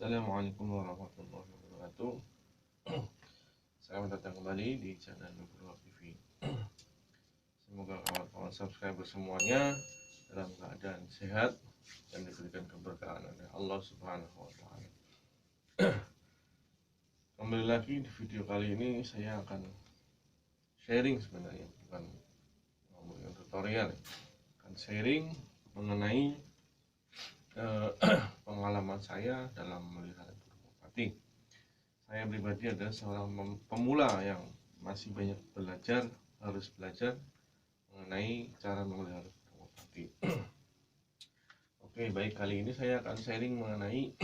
Assalamualaikum warahmatullahi wabarakatuh. Selamat datang kembali di channel Nugroho TV. Semoga kawan-kawan subscriber semuanya dalam keadaan sehat dan diberikan keberkahan oleh Allah Subhanahu wa Ta'ala. Kembali lagi di video kali ini saya akan sharing, sebenarnya bukan ngomongin tutorial, akan sharing mengenai pengalaman saya dalam melihara burung merpati. Saya pribadi adalah seorang pemula yang masih banyak harus belajar mengenai cara memelihara burung merpati. Oke, baik, kali ini saya akan sharing mengenai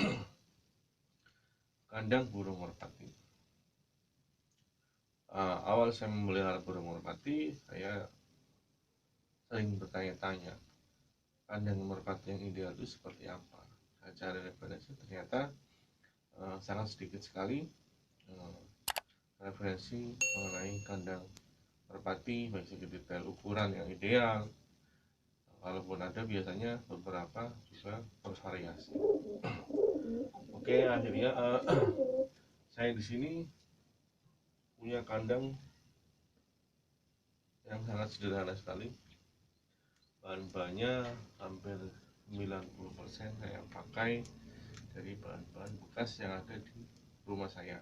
kandang burung merpati. Awal saya memelihara burung merpati, saya sering bertanya-tanya, kandang merpati yang ideal itu seperti apa. Saya cari referensi, ternyata sangat sedikit sekali referensi mengenai kandang merpati, baik segi detail, ukuran yang ideal. Kalaupun ada, biasanya beberapa juga bervariasi. Oke, akhirnya saya di sini punya kandang yang sangat sederhana sekali. Bahan-bahannya hampir 90% saya pakai dari bahan-bahan bekas yang ada di rumah saya.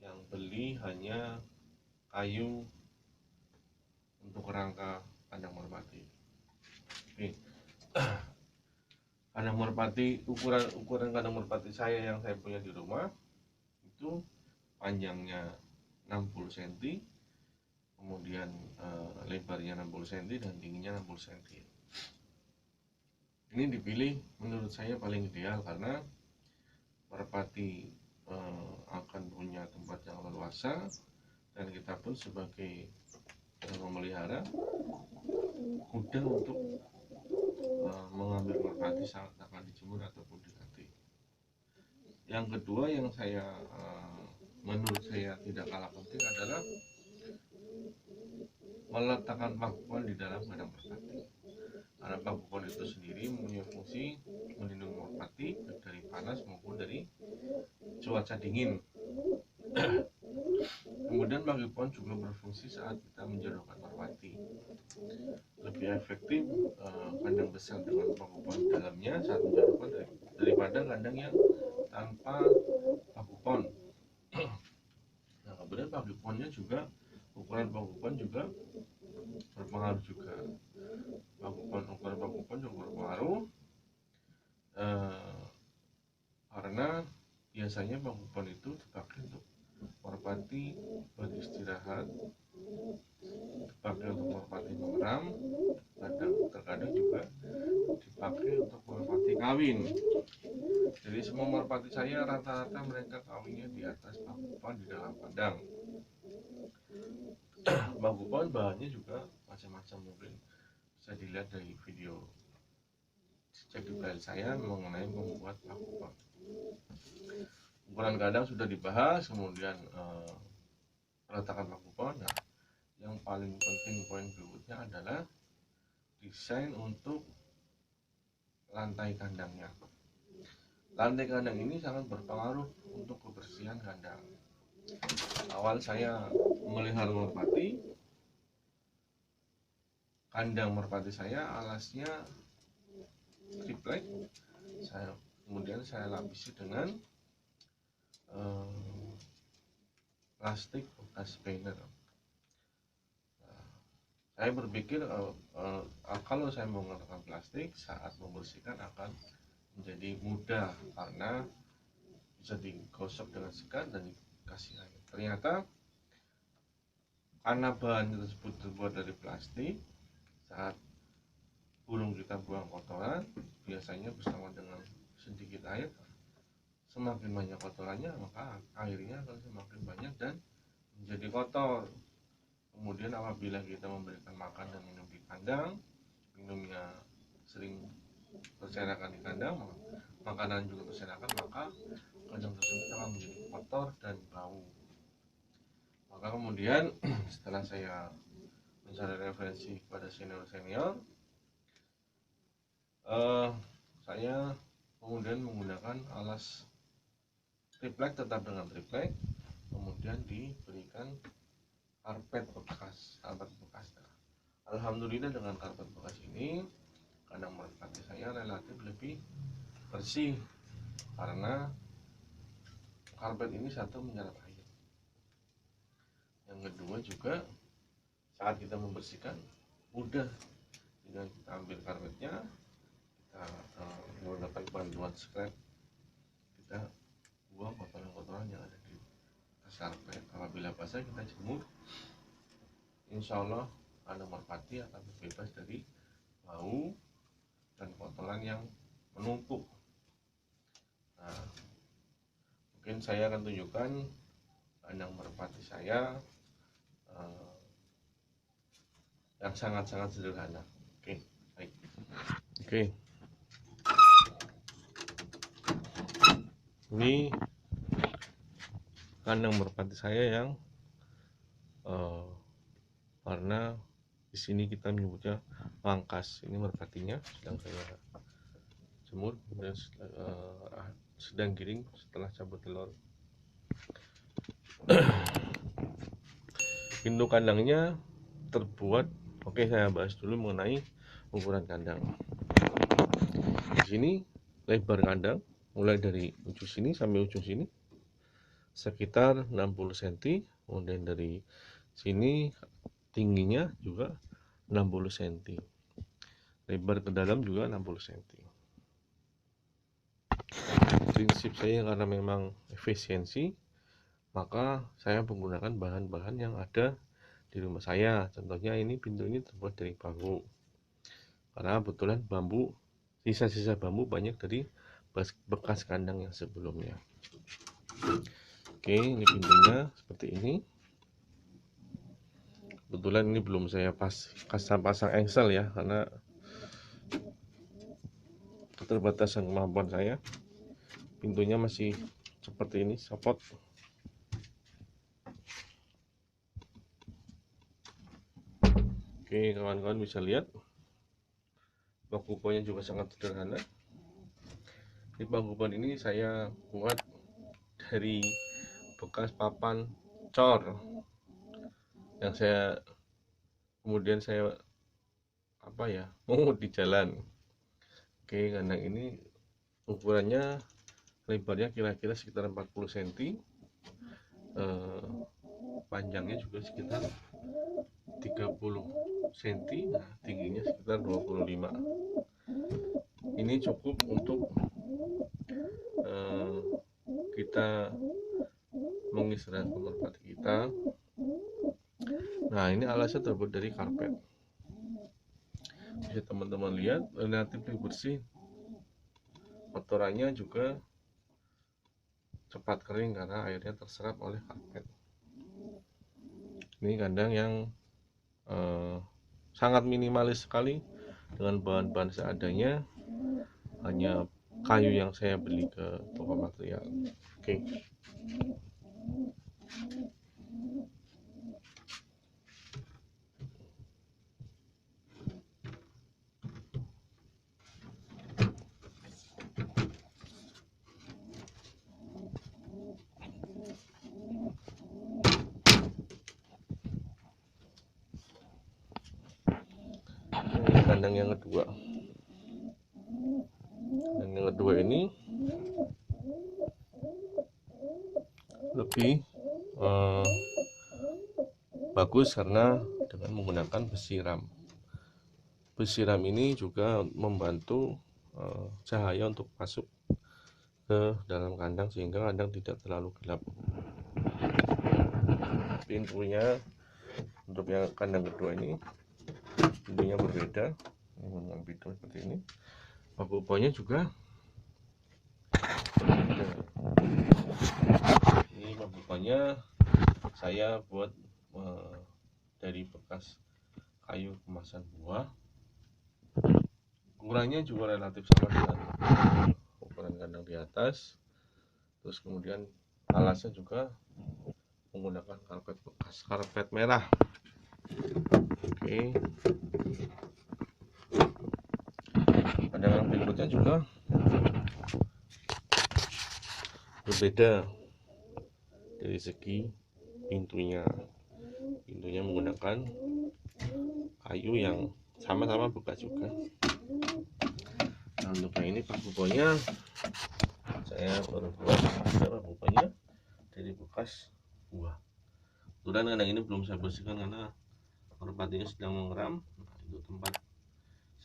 Yang beli hanya kayu untuk kerangka kandang merpati. Oke. Kandang merpati, ukuran kandang merpati saya yang saya punya di rumah itu panjangnya 60 cm, kemudian lebarnya 60 cm dan tingginya 60 cm. Ini dipilih menurut saya paling ideal karena merpati akan punya tempat yang leluasa, dan kita pun sebagai memelihara mudah untuk mengambil merpati saat akan dijemur ataupun dilatih. Yang kedua yang menurut saya tidak kalah penting adalah meletakkan pakuan di dalam kandang merpati. Karena pakuan itu sendiri mempunyai fungsi melindungi merpati dari panas maupun dari cuaca dingin. Kemudian pakuan juga berfungsi saat kita menjodohkan merpati. Lebih efektif kandang besar dengan pakuan di dalamnya saat menjodohkan daripada kandang yang tanpa pakuan. Nah, kemudian pakuannya juga, ukuran pakuan juga berpengaruh juga. Ukuran pakuan juga berpengaruh karena biasanya pakuan itu dipakai untuk merpati beristirahat, dipakai untuk merpati mengeram, terkadang juga dipakai untuk merpati kawin. Jadi semua merpati saya rata-rata mereka kawinnya di atas pakuan di dalam kandang. Pakuan bahannya juga macam-macam, mungkin bisa dilihat dari video tutorial saya mengenai membuat pakuan. Ukuran kandang sudah dibahas, kemudian peletakan pakuan. Nah, yang paling penting poin berikutnya adalah desain untuk lantai kandangnya. Lantai kandang ini sangat berpengaruh untuk kebersihan kandang. Awal saya memelihara merpati, kandang merpati saya alasnya triplek, kemudian saya lapisi dengan plastik bekas banner. Saya berpikir kalau saya menggunakan plastik, saat membersihkan akan menjadi mudah karena bisa digosok dengan sekat dan dikasih air. Ternyata karena bahan tersebut terbuat dari plastik, saat burung kita buang kotoran, biasanya bersama dengan sedikit air, semakin banyak kotorannya maka airnya akan semakin banyak dan menjadi kotor. Kemudian apabila kita memberikan makan dan minum di kandang, minumnya sering berserakan di kandang, makanan juga berserakan, maka kandang tersebut akan menjadi kotor dan bau. Maka kemudian setelah saya mencari referensi kepada senior, saya kemudian menggunakan alas triplek, tetap dengan triplek, kemudian diberikan karpet bekas. Alhamdulillah dengan karpet bekas ini kandang merpati saya relatif lebih bersih karena karpet ini satu menyerap air, yang kedua juga saat kita membersihkan mudah, dengan kita ambil karpetnya, kita menggunakan bantuan scrap, kita buang kotoran-kotoran yang ada di atas karpet. Apabila basah kita jemur, insya Allah kandang merpati akan bebas dari bau dan kotoran yang menumpuk. Nah, mungkin saya akan tunjukkan kandang merpati saya yang sangat-sangat sederhana. Oke, baik. Oke. Ini kandang merpati saya yang karena di sini kita menyebutnya pangkas. Ini merpatinya sedang saya jemur, kemudian sedang giring setelah cabut telur. Pintu kandangnya terbuat, oke, saya bahas dulu mengenai ukuran kandang. Di sini lebar kandang mulai dari ujung sini sampai ujung sini sekitar 60 cm, kemudian dari sini tingginya juga 60 cm, lebar ke dalam juga 60 cm. Prinsip saya karena memang efisiensi, maka saya menggunakan bahan-bahan yang ada di rumah saya. Contohnya ini pintu ini terbuat dari bambu, karena kebetulan bambu, sisa-sisa bambu banyak dari bekas kandang yang sebelumnya. Oke, ini pintunya seperti ini. Kebetulan ini belum saya pasang engsel ya, karena keterbatasan kemampuan saya. Pintunya masih seperti ini, sopot. Oke, kawan-kawan bisa lihat pagupon juga sangat sederhana. Di pagupon ini saya buat dari bekas papan cor yang kemudian saya mungut di jalan. Oke, kandang ini ukurannya lebarnya kira-kira sekitar 40 cm, panjangnya juga sekitar 30 cm, nah tingginya sekitar 25. Ini cukup untuk kita mengistirahatkan merpati kita. Nah, ini alasnya terbuat dari karpet. Bisa teman-teman lihat relatif bersih, kotorannya juga cepat kering karena airnya terserap oleh karpet. Ini kandang yang sangat minimalis sekali dengan bahan-bahan seadanya, hanya kayu yang saya beli ke toko material. Oke. Ini kandang yang kedua. Dan yang kedua ini lebih bagus karena dengan menggunakan besi ram. Besi ram ini juga membantu cahaya untuk masuk ke dalam kandang sehingga kandang tidak terlalu gelap. Pintunya untuk yang kandang kedua ini pintunya berbeda, dengan pintu seperti ini. Paguponnya juga berbeda. Ini paguponnya saya buat dari bekas kayu kemasan buah. Ukurannya juga relatif sama dengan ukuran kandang di atas. Terus kemudian alasnya juga menggunakan karpet bekas, karpet merah. Oke. Kandang berikutnya juga berbeda dari segi pintunya menggunakan kayu yang sama-sama bekas juga. Nah, untuk yang ini Pak Bubonya saya baru buat Pak Bubonya dari bekas buah. Kemudian kandang ini belum saya bersihkan karena merpatinya sedang mengeram. Nah, itu tempat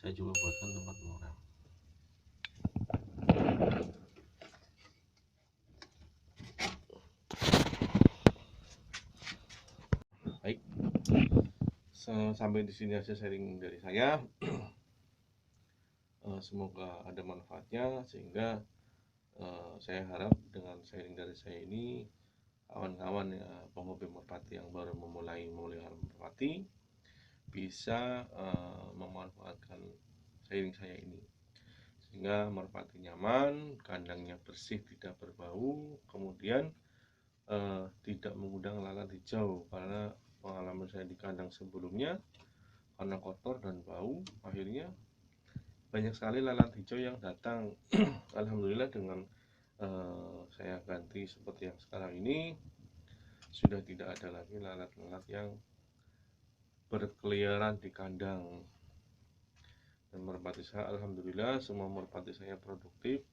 saya juga buatkan tempat mengeram. Baik, sampai di sini aja sharing dari saya. Semoga ada manfaatnya, sehingga saya harap dengan sharing dari saya ini kawan-kawan ya, penghobi merpati yang baru memulai memelihara merpati bisa memanfaatkan sharing saya ini, sehingga merpati nyaman, kandangnya bersih, tidak berbau, kemudian tidak mengundang lalat hijau. Karena pengalaman saya di kandang sebelumnya, karena kotor dan bau, akhirnya banyak sekali lalat hijau yang datang. Alhamdulillah dengan saya ganti seperti yang sekarang ini, sudah tidak ada lagi lalat-lalat yang berkeliaran di kandang. Dan merpati saya, alhamdulillah semua merpati saya produktif,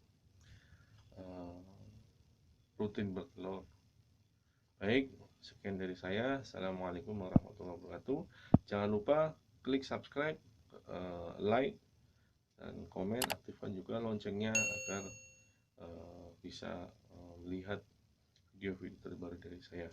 rutin bertelur. Baik, sekian dari saya. Assalamualaikum warahmatullahi wabarakatuh. Jangan lupa klik subscribe, like, dan komen. Aktifkan juga loncengnya agar bisa melihat video-video terbaru dari saya.